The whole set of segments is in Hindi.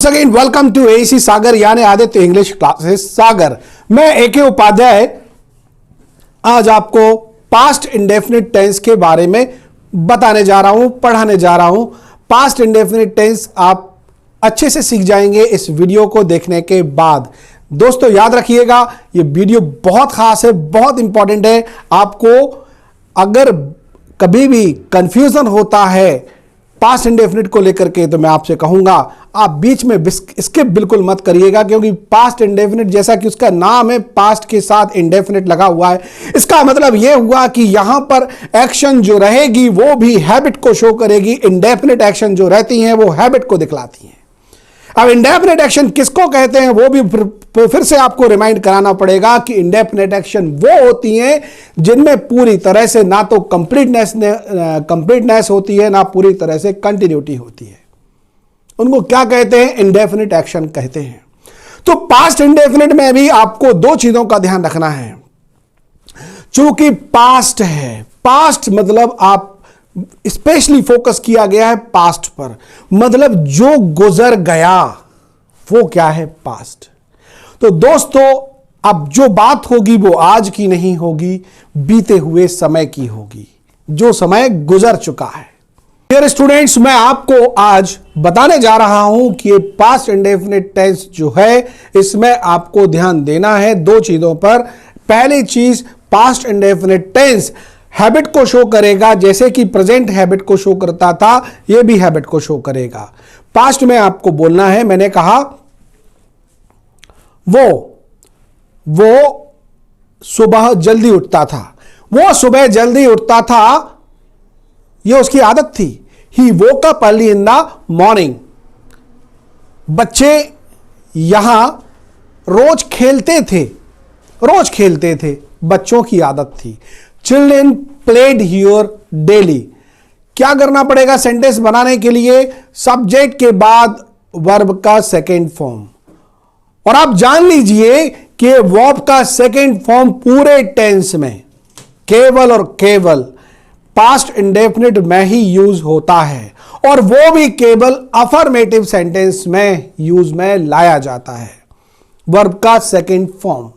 अगेन वेलकम टू एसी सागर यानी आदित्य इंग्लिश क्लासेस सागर। मैं एके उपाध्याय आज आपको पास्ट इंडेफिनिट टेंस के बारे में बताने जा रहा हूं, पढ़ाने जा रहा हूं। पास्ट इंडेफिनिट टेंस आप अच्छे से सीख जाएंगे इस वीडियो को देखने के बाद। दोस्तों याद रखिएगा, ये वीडियो बहुत खास है, बहुत इंपॉर्टेंट है। आपको अगर कभी भी कंफ्यूजन होता है पास्ट इंडेफिनिट को लेकर के तो मैं आपसे कहूंगा आप बीच में स्किप बिल्कुल मत करिएगा, क्योंकि पास्ट इंडेफिनिट जैसा कि उसका नाम है, पास्ट के साथ इंडेफिनिट लगा हुआ है। इसका मतलब यह हुआ कि यहां पर एक्शन जो रहेगी वो भी हैबिट को शो करेगी। इंडेफिनिट एक्शन जो रहती हैं वो हैबिट को दिखलाती हैं। अब इंडेफिनिट एक्शन किसको कहते हैं वो भी फिर से आपको रिमाइंड कराना पड़ेगा कि इंडेफिनिट एक्शन वो होती हैं जिनमें पूरी तरह से ना तो कंप्लीटनेस होती है, ना पूरी तरह से कंटिन्यूटी होती है। उनको क्या कहते हैं? इंडेफिनिट एक्शन कहते हैं। तो पास्ट इंडेफिनिट में भी आपको दो चीजों का ध्यान रखना है। चूंकि पास्ट है, पास्ट मतलब आप स्पेशली फोकस किया गया है पास्ट पर, मतलब जो गुजर गया वो क्या है? पास्ट। तो दोस्तों अब जो बात होगी वो आज की नहीं होगी, बीते हुए समय की होगी, जो समय गुजर चुका है। डियर स्टूडेंट्स, मैं आपको आज बताने जा रहा हूं कि पास्ट इंडेफिनिट टेंस जो है इसमें आपको ध्यान देना है दो चीजों पर। पहली चीज, पास्ट इंडेफिनिट टेंस हैबिट को शो करेगा, जैसे कि प्रेजेंट हैबिट को शो करता था, यह भी हैबिट को शो करेगा। पास्ट में आपको बोलना है, मैंने कहा वो सुबह जल्दी उठता था। वो सुबह जल्दी उठता था, यह उसकी आदत थी। He woke up early in the morning. बच्चे यहां रोज खेलते थे, बच्चों की आदत थी। Children played here daily. क्या करना पड़ेगा सेंटेंस बनाने के लिए? सब्जेक्ट के बाद वर्ब का सेकेंड फॉर्म। और आप जान लीजिए कि वर्ब का सेकेंड फॉर्म पूरे टेंस में केवल और केवल पास्ट इंडेफिनिट में ही यूज होता है, और वो भी केवल अफर्मेटिव सेंटेंस में यूज में लाया जाता है। वर्ब का सेकेंड फॉर्म।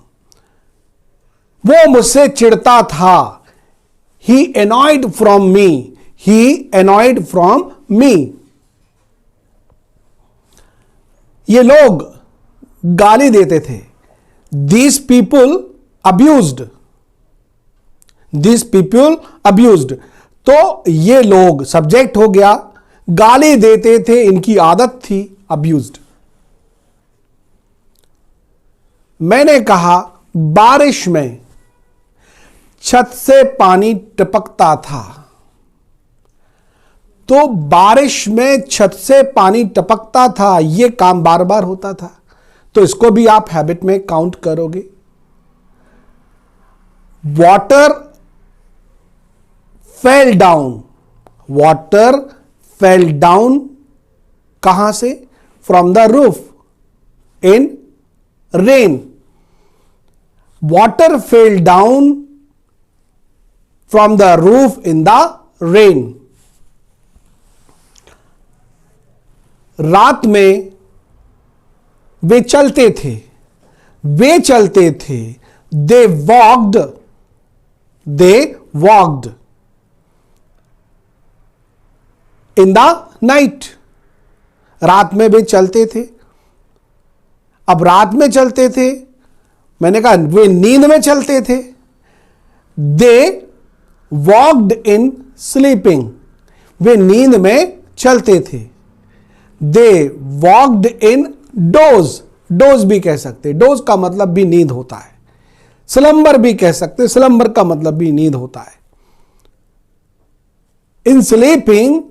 वो मुझसे चिढ़ता था। He annoyed from me. He annoyed from me. ये लोग गाली देते थे। These people abused. These people abused. तो ये लोग सब्जेक्ट हो गया, गाली देते थे, इनकी आदत थी abused। मैंने कहा बारिश में छत से पानी टपकता था। तो बारिश में छत से पानी टपकता था, यह काम बार बार होता था, तो इसको भी आप हैबिट में काउंट करोगे। Water fell down. Water fell down कहां से? From the roof in rain. Water fell down from the roof in the rain. रात में वे चलते थे। They walked in the night. रात में वे चलते थे। अब रात में चलते थे, मैंने कहा वे नींद में चलते थे। They walked in sleeping. वे नींद में चलते थे। They walked in doze. Dose भी कह सकते, डोज का मतलब भी नींद होता है। स्लम्बर भी कह सकते, स्लम्बर का मतलब भी नींद होता है। In sleeping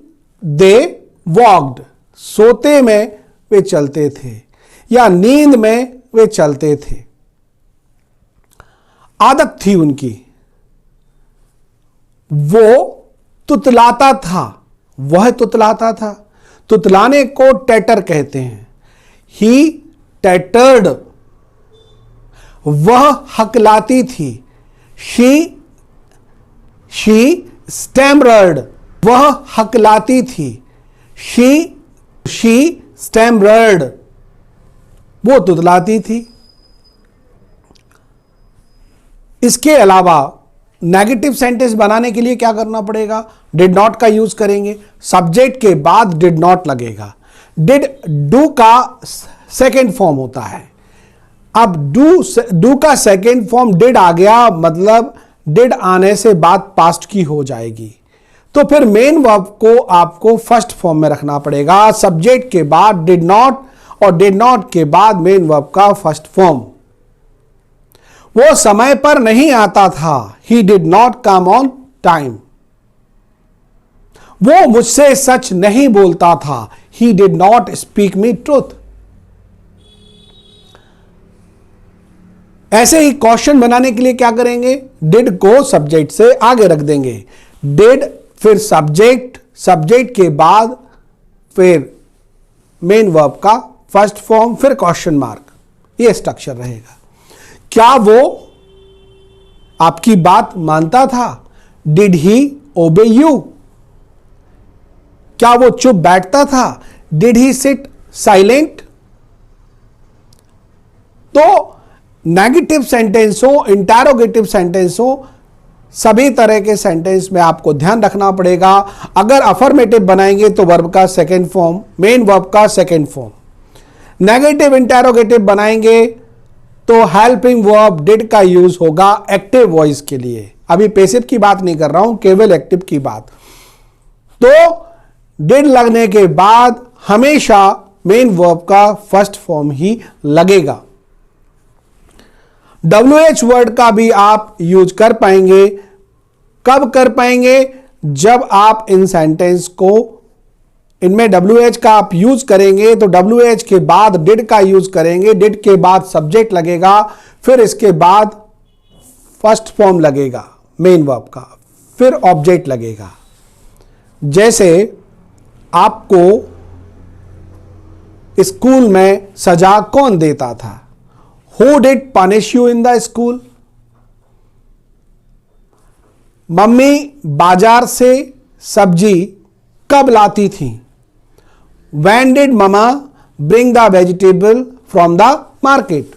they walked. सोते में वे चलते थे या नींद में वे चलते थे। आदत थी उनकी। वो तुतलाता था। वह तुतलाता था। तुतलाने को टैटर कहते हैं। ही टैटर्ड। वह हकलाती थी। She stammered. वह हकलाती थी। She stammered. वो तुतलाती थी। इसके अलावा नेगेटिव सेंटेंस बनाने के लिए क्या करना पड़ेगा? डिड नॉट का यूज करेंगे, सब्जेक्ट के बाद डिड नॉट लगेगा। डिड डू का सेकेंड फॉर्म होता है। अब डू का सेकेंड फॉर्म डिड आ गया, मतलब डिड आने से बात पास्ट की हो जाएगी। तो फिर मेन वर्ब को आपको फर्स्ट फॉर्म में रखना पड़ेगा, सब्जेक्ट के बाद डिड नॉट और डिड नॉट के बाद मेन वर्ब का फर्स्ट फॉर्म। वो समय पर नहीं आता था, he did not come on time. वो मुझसे सच नहीं बोलता था, he did not speak me truth. ऐसे ही क्वेश्चन बनाने के लिए क्या करेंगे? डिड को सब्जेक्ट से आगे रख देंगे, डिड फिर सब्जेक्ट, सब्जेक्ट के बाद फिर मेन वर्ब का फर्स्ट फॉर्म, फिर क्वेश्चन मार्क। ये स्ट्रक्चर रहेगा। क्या वो आपकी बात मानता था? डिड ही ओबे यू? क्या वो चुप बैठता था? Did he sit silent? तो नेगेटिव सेंटेंस हो, इंटरोगेटिव सेंटेंस हो, सभी तरह के सेंटेंस में आपको ध्यान रखना पड़ेगा। अगर अफर्मेटिव बनाएंगे तो वर्ब का सेकेंड फॉर्म, मेन वर्ब का सेकेंड फॉर्म। नेगेटिव इंटरोगेटिव बनाएंगे तो हेल्पिंग वर्ब डिड का यूज होगा एक्टिव वॉइस के लिए। अभी पैसिव की बात नहीं कर रहा हूं, केवल एक्टिव की बात। तो डिड लगने के बाद हमेशा मेन वर्ब का फर्स्ट फॉर्म ही लगेगा। WH वर्ड का भी आप यूज कर पाएंगे। कब कर पाएंगे? जब आप इन सेंटेंस को, इनमें WH का आप यूज करेंगे तो WH के बाद डिड का यूज करेंगे, डिड के बाद सब्जेक्ट लगेगा, फिर इसके बाद फर्स्ट फॉर्म लगेगा मेन वर्ब का, फिर ऑब्जेक्ट लगेगा। जैसे आपको स्कूल में सजा कौन देता था? Who did punish you in the school? Mummy बाजार से सब्जी कब लाती थी? When did mama bring the vegetable from the market?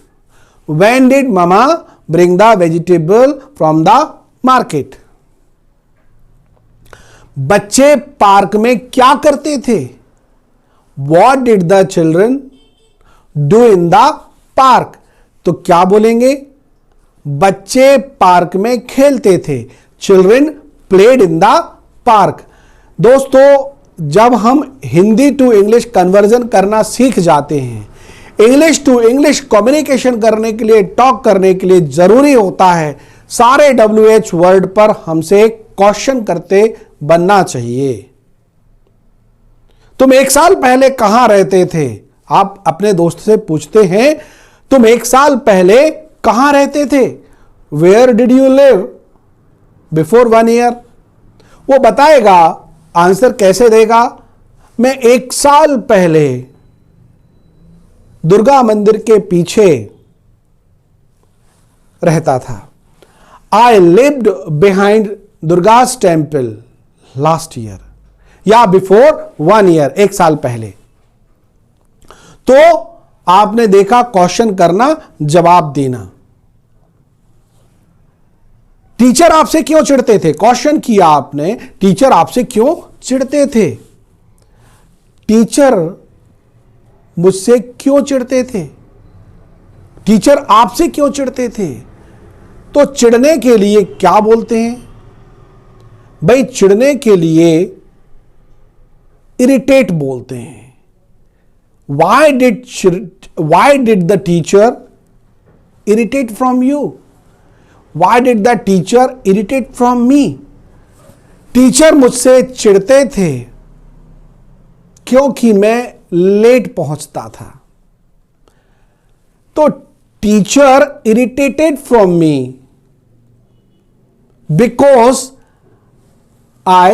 When did mama bring the vegetable from the market? बच्चे पार्क में क्या करते थे? What did the children do in the park? तो क्या बोलेंगे? बच्चे पार्क में खेलते थे, children played in the park. दोस्तों, जब हम हिंदी टू इंग्लिश कन्वर्जन करना सीख जाते हैं, इंग्लिश टू इंग्लिश कम्युनिकेशन करने के लिए, टॉक करने के लिए जरूरी होता है सारे WH वर्ड पर हमसे क्वेश्चन करते बनना चाहिए। तुम 1 साल पहले कहां रहते थे? आप अपने दोस्त से पूछते हैं, तुम 1 साल पहले कहां रहते थे? Where did you live before 1 year? वो बताएगा, आंसर कैसे देगा? मैं 1 साल पहले दुर्गा मंदिर के पीछे रहता था। I lived behind Durga's temple last year, या बिफोर 1 ईयर, 1 साल पहले। तो आपने देखा क्वेश्चन करना, जवाब देना। टीचर आपसे क्यों चिढ़ते थे? क्वेश्चन किया आपने, टीचर आपसे क्यों चिढ़ते थे? टीचर मुझसे क्यों चिढ़ते थे? टीचर आपसे क्यों चिढ़ते थे? तो चिढ़ने के लिए क्या बोलते हैं भाई? चिढ़ने के लिए इरिटेट बोलते हैं। Why did the teacher irritate from you? Why did the teacher irritate from me? Teacher मुझसे चिढ़ते थे क्योंकि मैं लेट पहुंचता था। तो teacher irritated from me because I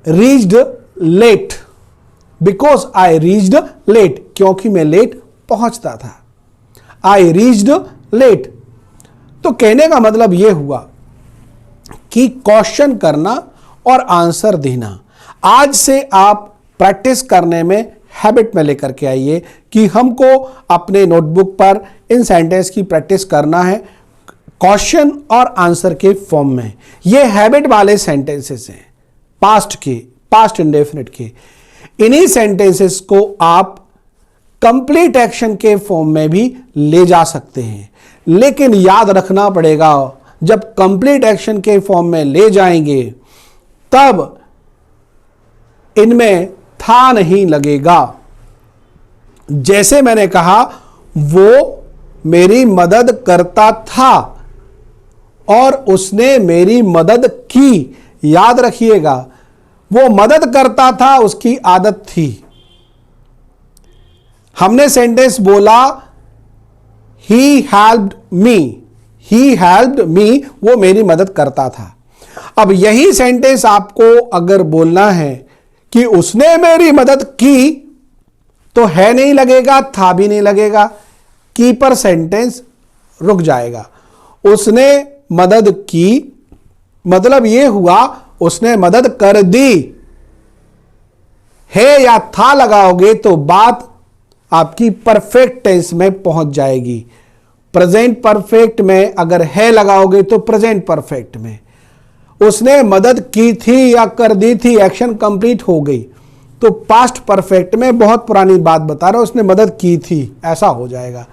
reached late. Because I reached late, क्योंकि मैं लेट पहुंचता था। I reached late. तो कहने का मतलब यह हुआ कि क्वेश्चन करना और आंसर देना आज से आप प्रैक्टिस करने में हैबिट में लेकर के आइए कि हमको अपने नोटबुक पर इन सेंटेंस की प्रैक्टिस करना है क्वेश्चन और आंसर के फॉर्म में। ये हैबिट वाले सेंटेंसेस हैं पास्ट के, पास्ट इंडेफिनिट के। इन्हीं सेंटेंसेस को आप कंप्लीट एक्शन के फॉर्म में भी ले जा सकते हैं, लेकिन याद रखना पड़ेगा जब कंप्लीट एक्शन के फॉर्म में ले जाएंगे तब इनमें था नहीं लगेगा। जैसे मैंने कहा वो मेरी मदद करता था और उसने मेरी मदद की, याद रखिएगा वो मदद करता था, उसकी आदत थी। हमने सेंटेंस बोला he helped me, he helped me, वो मेरी मदद करता था। अब यही सेंटेंस आपको अगर बोलना है कि उसने मेरी मदद की, तो है नहीं लगेगा, था भी नहीं लगेगा, की पर सेंटेंस रुक जाएगा। उसने मदद की मतलब यह हुआ उसने मदद कर दी। है या था लगाओगे तो बात आपकी परफेक्ट टेंस में पहुंच जाएगी। प्रेजेंट परफेक्ट में अगर है लगाओगे तो प्रेजेंट परफेक्ट में। उसने मदद की थी या कर दी थी, एक्शन कंप्लीट हो गई, तो पास्ट परफेक्ट में बहुत पुरानी बात बता रहा हूं, उसने मदद की थी, ऐसा हो जाएगा।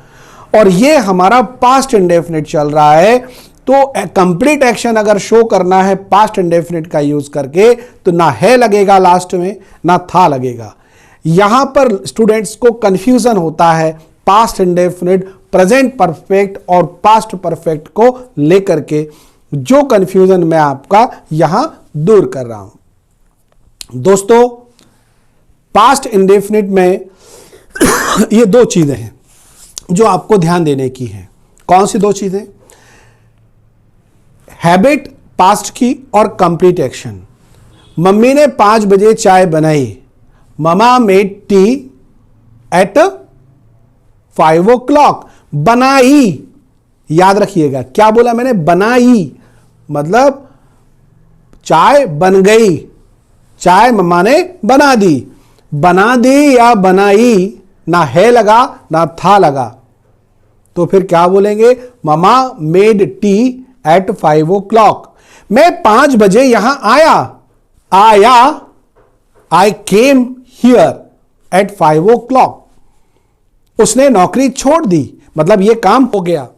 और ये हमारा पास्ट इंडेफिनिट चल रहा है, तो कंप्लीट एक्शन अगर शो करना है पास्ट इंडेफिनिट का यूज करके तो ना है लगेगा लास्ट में, ना था लगेगा। यहां पर स्टूडेंट्स को कंफ्यूजन होता है पास्ट इंडेफिनिट, प्रेजेंट परफेक्ट और पास्ट परफेक्ट को लेकर के, जो कंफ्यूजन मैं आपका यहां दूर कर रहा हूं। दोस्तों, पास्ट इंडेफिनिट में ये दो चीजें हैं जो आपको ध्यान देने की है। कौन सी दो चीजें? हैबिट पास्ट की और कंप्लीट एक्शन। मम्मी ने 5 बजे चाय बनाई, mama made tea eight 5 o'clock। बनाई, याद रखिएगा क्या बोला मैंने, बनाई मतलब चाय बन गई, चाय मम्मा ने बना दी। बना दी या बनाई, ना है लगा ना था लगा, तो फिर क्या बोलेंगे, mama made tea eight 5 o'clock। मैं 5 बजे यहां आया, आई केम हियर एट 5 o'clock। उसने नौकरी छोड़ दी, मतलब यह काम हो गया।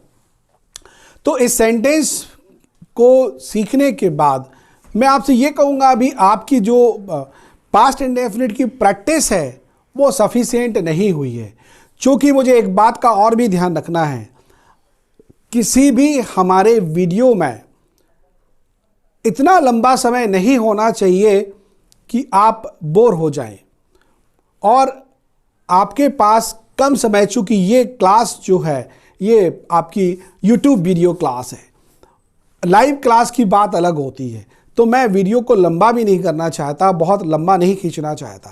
तो इस सेंटेंस को सीखने के बाद मैं आपसे यह कहूंगा, अभी आपकी जो पास्ट इंडेफिनिट की प्रैक्टिस है वो सफिशिएंट नहीं हुई है। क्योंकि मुझे एक बात का और भी ध्यान रखना है, किसी भी हमारे वीडियो में इतना लंबा समय नहीं होना चाहिए कि आप बोर हो जाएं, और आपके पास कम समय, चूंकि ये क्लास जो है ये आपकी YouTube वीडियो क्लास है, लाइव क्लास की बात अलग होती है, तो मैं वीडियो को लंबा भी नहीं करना चाहता, बहुत लंबा नहीं खींचना चाहता।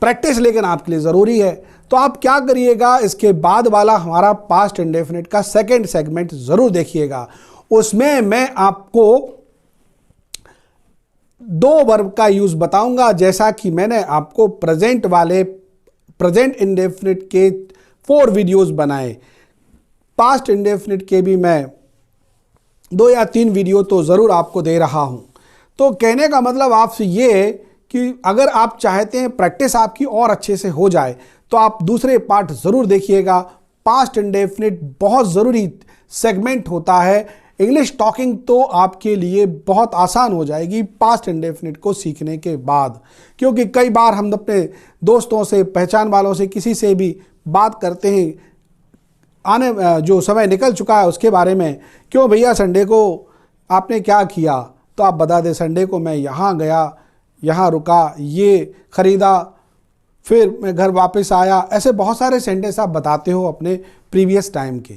प्रैक्टिस लेकिन आपके लिए ज़रूरी है, तो आप क्या करिएगा, इसके बाद वाला हमारा पास्ट इंडेफिनिट का सेकंड सेगमेंट ज़रूर देखिएगा। उसमें मैं आपको 2 वर्ब का यूज़ बताऊंगा, जैसा कि मैंने आपको प्रेजेंट इंडेफिनिट के 4 वीडियोज़ बनाए, पास्ट इंडेफिनिट के भी मैं 2 या 3 वीडियो तो ज़रूर आपको दे रहा हूं। तो कहने का मतलब आपसे ये है कि अगर आप चाहते हैं प्रैक्टिस आपकी और अच्छे से हो जाए तो आप दूसरे पार्ट ज़रूर देखिएगा। पास्ट इंडेफिनिट बहुत ज़रूरी सेगमेंट होता है। इंग्लिश टॉकिंग तो आपके लिए बहुत आसान हो जाएगी पास्ट इंडेफिनिट को सीखने के बाद, क्योंकि कई बार हम अपने दोस्तों से, पहचान वालों से, किसी से भी बात करते हैं, आने जो समय निकल चुका है उसके बारे में, क्यों भैया संडे को आपने क्या किया, तो आप बता दें संडे को मैं यहाँ गया, यहाँ रुका, ये ख़रीदा, फिर मैं घर वापस आया। ऐसे बहुत सारे सेंटेंस आप बताते हो अपने प्रीवियस टाइम के,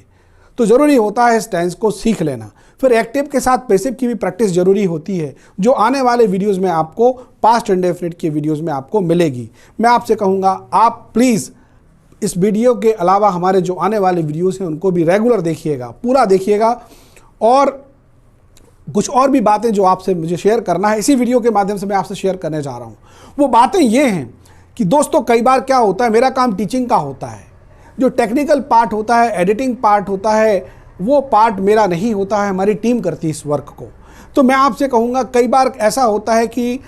तो ज़रूरी होता है इस टेंस को सीख लेना। फिर एक्टिव के साथ पैसिव की भी प्रैक्टिस ज़रूरी होती है, जो आने वाले वीडियोस में आपको पास्ट इंडेफिनिट के वीडियोस में आपको मिलेगी। मैं आपसे कहूँगा आप प्लीज़ इस वीडियो के अलावा हमारे जो आने वाले वीडियोस हैं उनको भी रेगुलर देखिएगा, पूरा देखिएगा, और कुछ और भी बातें जो आपसे मुझे शेयर करना है इसी वीडियो के माध्यम से मैं आपसे शेयर करने जा रहा हूँ। वो बातें ये हैं कि दोस्तों कई बार क्या होता है, मेरा काम टीचिंग का होता है, जो टेक्निकल पार्ट होता है, एडिटिंग पार्ट होता है, वो पार्ट मेरा नहीं होता है, हमारी टीम करती है इस वर्क को। तो मैं आपसे कहूँगा, कई बार ऐसा होता है कि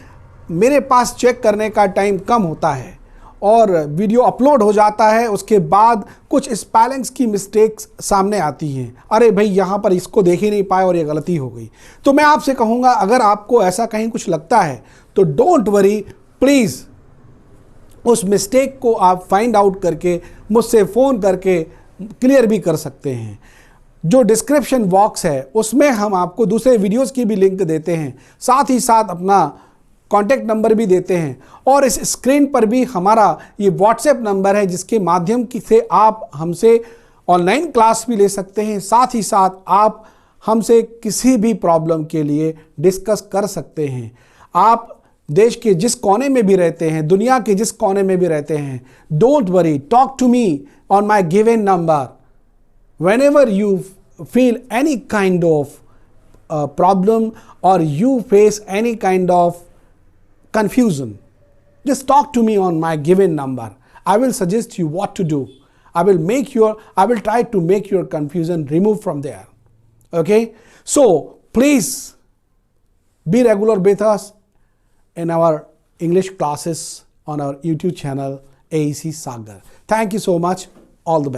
मेरे पास चेक करने का टाइम कम होता है और वीडियो अपलोड हो जाता है, उसके बाद कुछ स्पेलिंग्स की मिस्टेक्स सामने आती हैं, अरे भाई यहाँ पर इसको देख ही नहीं पाए और ये गलती हो गई। तो मैं आपसे कहूँगा, अगर आपको ऐसा कहीं कुछ लगता है तो डोंट वरी, प्लीज़ उस मिस्टेक को आप फाइंड आउट करके मुझसे फ़ोन करके क्लियर भी कर सकते हैं। जो डिस्क्रिप्शन बॉक्स है उसमें हम आपको दूसरे वीडियोस की भी लिंक देते हैं, साथ ही साथ अपना कॉन्टैक्ट नंबर भी देते हैं, और इस स्क्रीन पर भी हमारा ये व्हाट्सएप नंबर है जिसके माध्यम से आप हमसे ऑनलाइन क्लास भी ले सकते हैं, साथ ही साथ आप हमसे किसी भी प्रॉब्लम के लिए डिस्कस कर सकते हैं। आप देश के जिस कोने में भी रहते हैं, दुनिया के जिस कोने में भी रहते हैं, don't worry, talk to me on my given number whenever you feel any kind of problem or you face any kind of confusion. Just talk to me on my given number. I will suggest you what to do. I will try to make your confusion remove from there. Okay, so please be regular with us in our English classes on our YouTube channel AEC Sagar. Thank you so much. All the best.